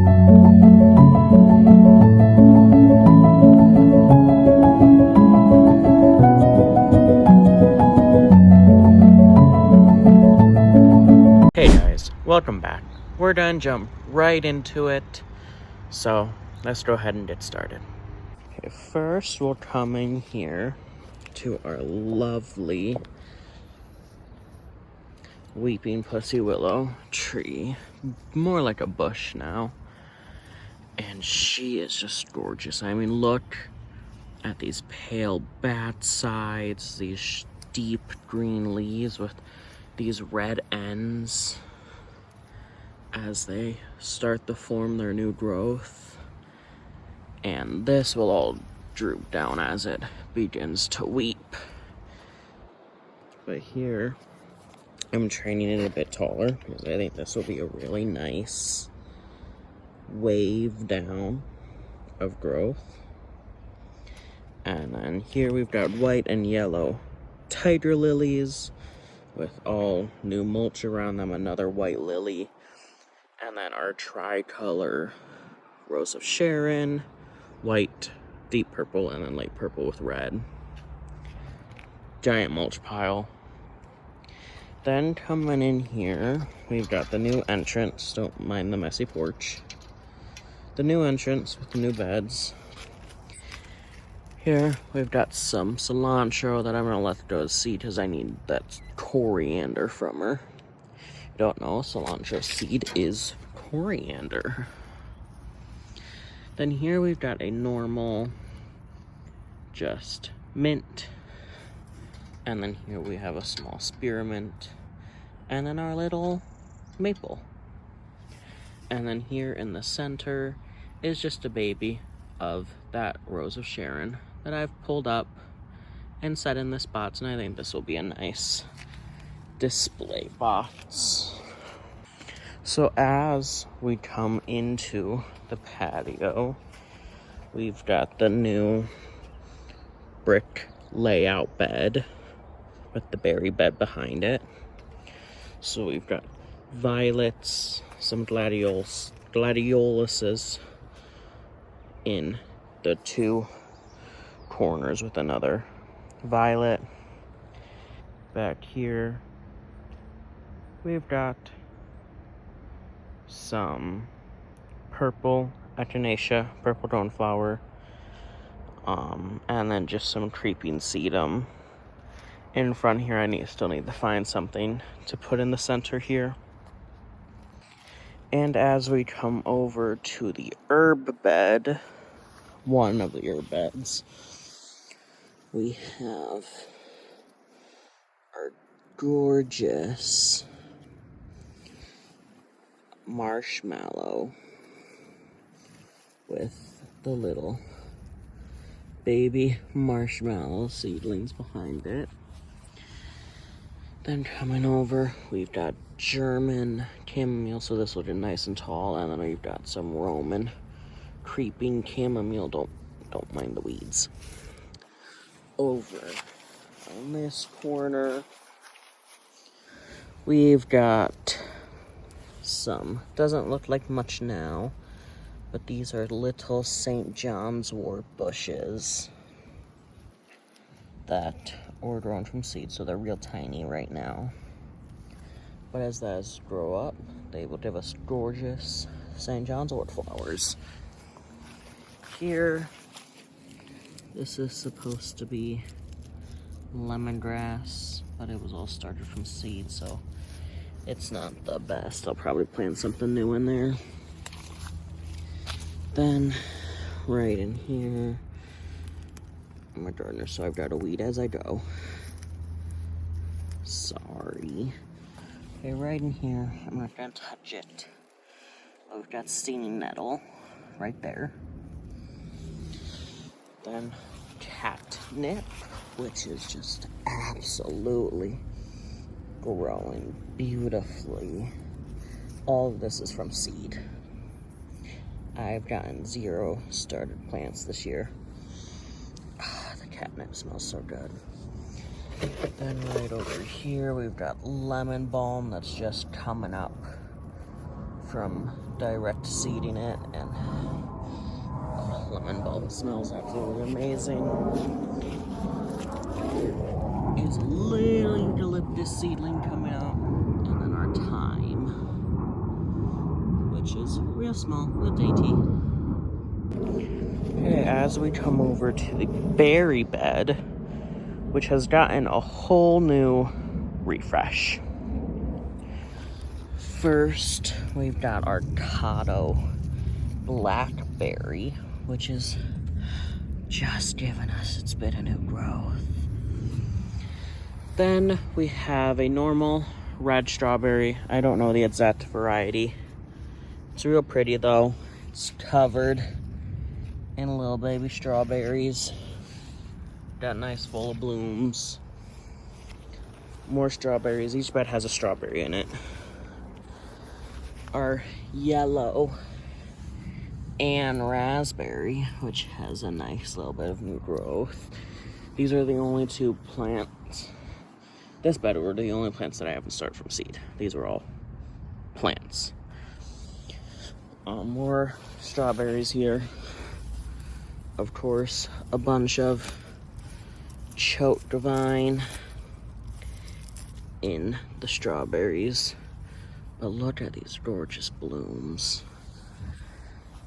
Hey guys, welcome back. We're done, jump right into it. So let's go ahead and get started. Okay, first we'll come in here to our lovely weeping pussy willow tree. More like a bush now. And she is just gorgeous. I mean, look at these pale bat sides, these deep green leaves with these red ends as they start to form their new growth. And this will all droop down as it begins to weep. But here, I'm training it a bit taller because I think this will be a really nice wave down of growth. And then here we've got white and yellow tiger lilies with all new mulch around them, another white lily, and then our tricolor Rose of Sharon, white, deep purple, and then light purple with red. Giant mulch pile. Then coming in here, we've got the new entrance. Don't mind the messy porch. The new entrance with the new beds. Here, we've got some cilantro that I'm going to let go to seed because I need that coriander from her. If you don't know, cilantro seed is coriander. Then here we've got a normal, just mint. And then here we have a small spearmint. And then our little maple. And then here in the center is just a baby of that Rose of Sharon that I've pulled up and set in the spots, and I think this will be a nice display box. So as we come into the patio, we've got the new brick layout bed with the berry bed behind it. So we've got violets, some gladioluses in the two corners with another violet. Back here we've got some purple echinacea, purple coneflower, and then just some creeping sedum. In front here, I still need to find something to put in the center here. And as we come over to the herb bed, one of the herb beds, we have our gorgeous marshmallow with the little baby marshmallow seedlings behind it. Then coming over, we've got German chamomile, so this will get nice and tall, and then we've got some Roman creeping chamomile. Don't mind the weeds. Over on this corner, we've got some, doesn't look like much now, but these are little St. John's wort bushes that were grown from seed, so they're real tiny right now. But as those grow up, they will give us gorgeous St. John's wort flowers. Here, this is supposed to be lemongrass, but it was all started from seed, so it's not the best. I'll probably plant something new in there. Then, right in here, I'm a gardener, so I've got to weed as I go. Sorry. Okay, right in here, I'm not gonna touch it. We've got stinging nettle right there. Then catnip, which is just absolutely growing beautifully. All of this is from seed. I've gotten 0 started plants this year. The catnip smells so good. Then right over here, we've got lemon balm that's just coming up from direct seeding it, and lemon bulb smells absolutely amazing. Is a little eucalyptus seedling coming out, and then our thyme, which is real small, real dainty. Okay, as we come over to the berry bed, which has gotten a whole new refresh. First, we've got our Kato blackberry, which is just giving us its bit of new growth. Then we have a normal red strawberry. I don't know the exact variety. It's real pretty though. It's covered in little baby strawberries. Got a nice full of blooms. More strawberries. Each bed has a strawberry in it. Our yellow and raspberry, which has a nice little bit of new growth. These are the only two plants. This bed were the only plants that I haven't started from seed. These were all plants. More strawberries here. Of course, a bunch of choke vine in the strawberries. But look at these gorgeous blooms.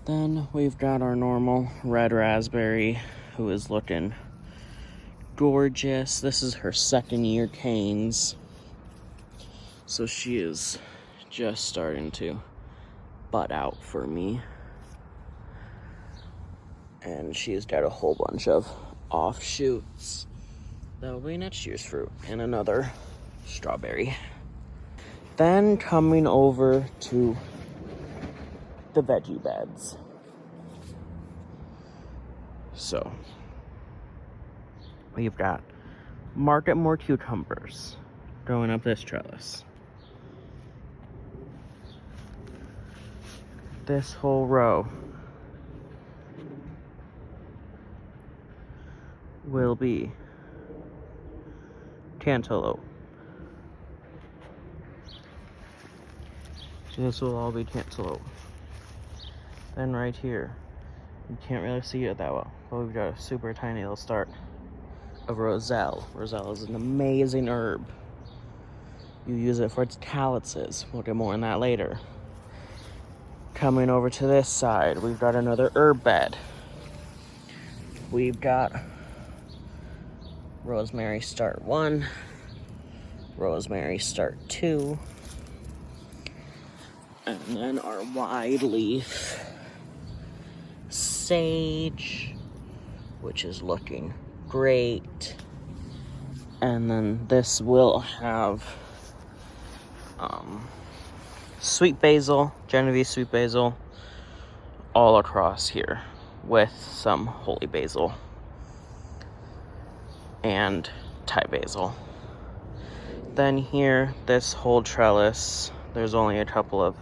Then we've got our normal red raspberry, who is looking gorgeous. This is her second year canes. So she is just starting to bud out for me. And she's got a whole bunch of offshoots. That'll be next year's fruit. And another strawberry. Then coming over to the veggie beds. So, we've got Market More cucumbers going up this trellis. This whole row will be cantaloupe. This will all be cantaloupe. Then right here, you can't really see it that well, but we've got a super tiny little start of roselle. Roselle is an amazing herb. You use it for its calyxes. We'll get more on that later. Coming over to this side, we've got another herb bed. We've got rosemary start 1, rosemary start 2, and then our wide leaf sage, which is looking great. And then this will have sweet basil, Genovese sweet basil, all across here with some holy basil and Thai basil. Then here, this whole trellis, there's only a couple of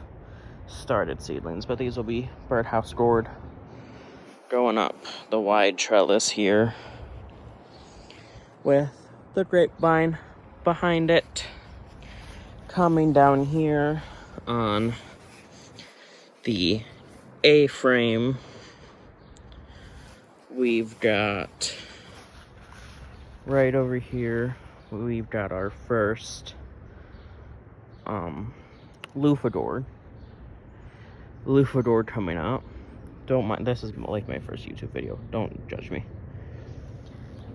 started seedlings, but these will be birdhouse gourd going up the wide trellis here with the grapevine behind it. Coming down here on the A-frame, we've got right over here, we've got our first loofah gourd coming up. Don't mind, this is like my first YouTube video, don't judge me.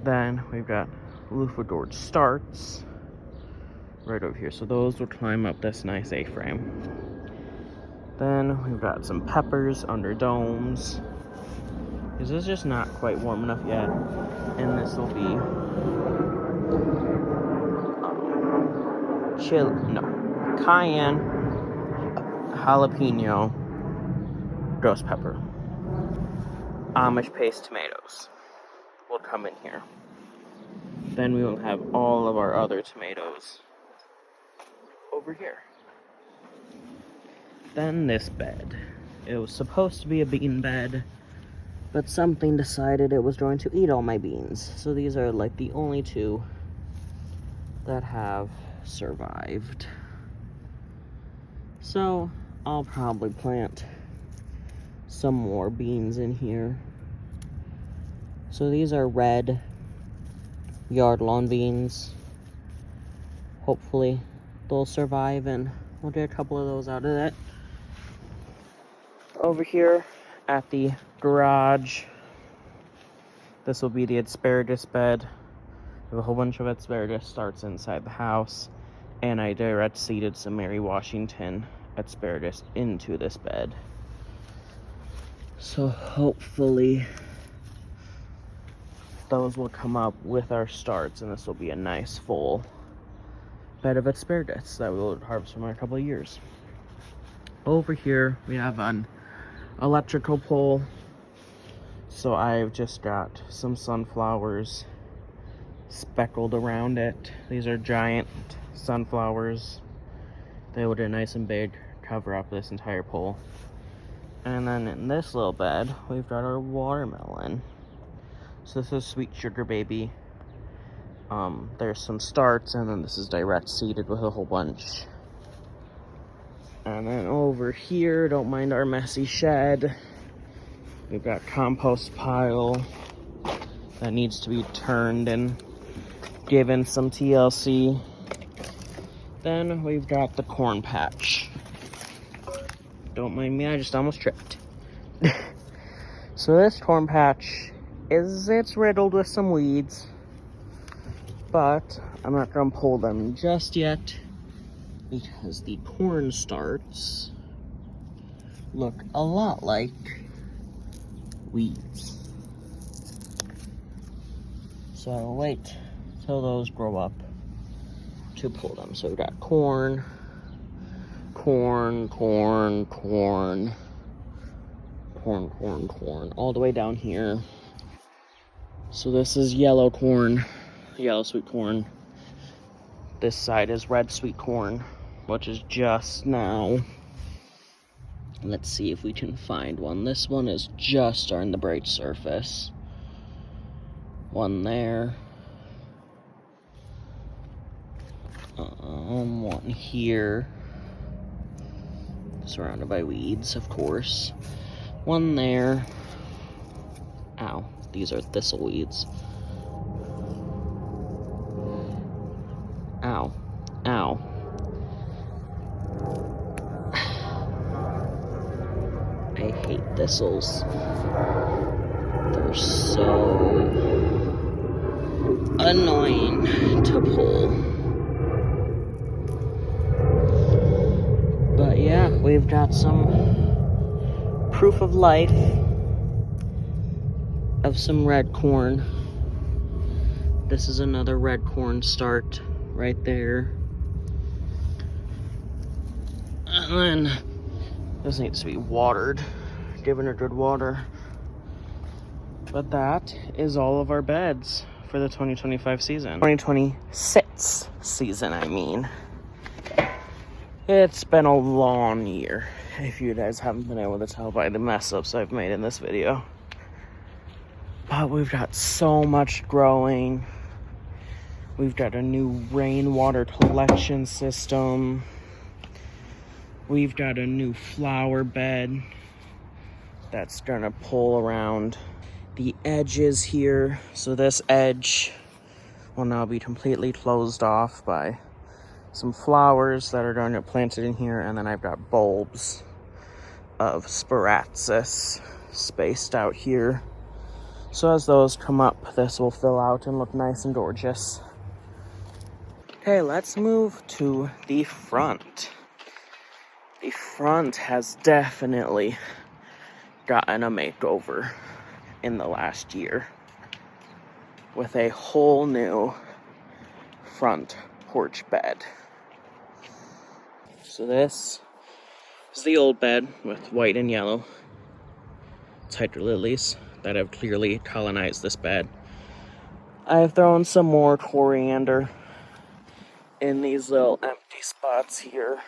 Then we've got loofah gourd starts right over here, so those will climb up this nice A-frame. Then we've got some peppers under domes, because it's just not quite warm enough yet. And this will be cayenne, jalapeno, ghost pepper. Amish paste tomatoes will come in here. Then we will have all of our other tomatoes over here. Then this bed. It was supposed to be a bean bed, but something decided it was going to eat all my beans. So these are like the only two that have survived. So I'll probably plant some more beans in here. So these are red yard lawn beans. Hopefully they'll survive, and we'll get a couple of those out of it. Over here at the garage, this will be the asparagus bed. We have a whole bunch of asparagus starts inside the house, and I direct seeded some Mary Washington asparagus into this bed. So hopefully those will come up with our starts, and this will be a nice full bed of asparagus that we will harvest from in a couple of years. Over here we have an electrical pole, so I've just got some sunflowers speckled around it. These are giant sunflowers. They will do nice and big, cover up this entire pole. And then in this little bed, we've got our watermelon. So this is Sweet Sugar Baby. There's some starts, and then this is direct seeded with a whole bunch. And then over here, don't mind our messy shed, we've got compost pile that needs to be turned and given some TLC. Then we've got the corn patch. Don't mind me, I just almost tripped. So this corn patch it's riddled with some weeds, but I'm not gonna pull them just yet because the corn starts look a lot like weeds. So I'll wait till those grow up to pull them. So we've got corn, all the way down here. So this is yellow corn, yellow sweet corn. This side is red sweet corn, which is just now. Let's see if we can find one. This one is just starting to break surface. One there. One here. Surrounded by weeds, of course. One there. Ow, these are thistle weeds. Ow, ow. I hate thistles. They're so annoying to pull. But yeah, we've got some proof of life of some red corn. This is another red corn start right there. And then this needs to be watered, given it good water. But that is all of our beds for the 2025 season. 2026 season, I mean. It's been a long year, if you guys haven't been able to tell by the mess ups I've made in this video. But we've got so much growing. We've got a new rainwater collection system. We've got a new flower bed that's gonna pull around the edges here. So this edge will now be completely closed off by some flowers that are going to get planted in here, and then I've got bulbs of Sparaxis spaced out here. So as those come up, this will fill out and look nice and gorgeous. Okay, let's move to the front. The front has definitely gotten a makeover in the last year with a whole new front porch bed. So this is the old bed with white and yellow hydrolilies that have clearly colonized this bed. I've thrown some more coriander in these little empty spots here,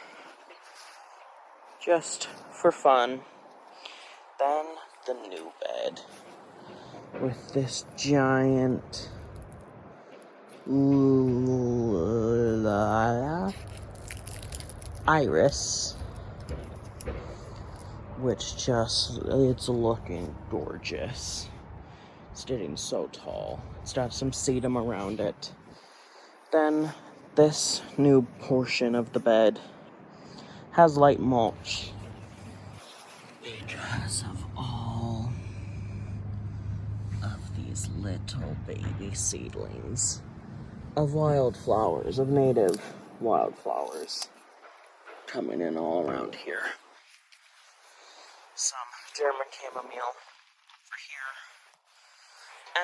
just for fun. Then the new bed with this giant iris which it's looking gorgeous. It's getting so tall. It's got some sedum around it. Then this new portion of the bed has light mulch because of all of these little baby seedlings of wildflowers, of native wildflowers coming in all around here. Some German chamomile for here.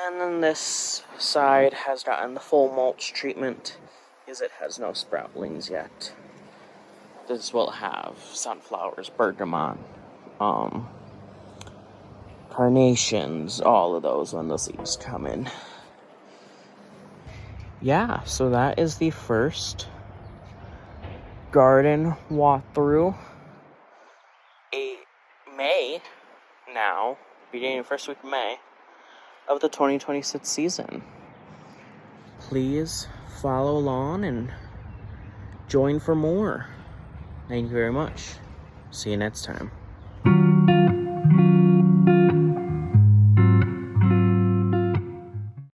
And then this side has gotten the full mulch treatment because it has no sproutlings yet. This will have sunflowers, bergamot, carnations, all of those when the leaves come in. Yeah, so that is the first garden walkthrough. May now, beginning of first week of May, of the 2026 season. Please follow along and join for more. Thank you very much. See you next time.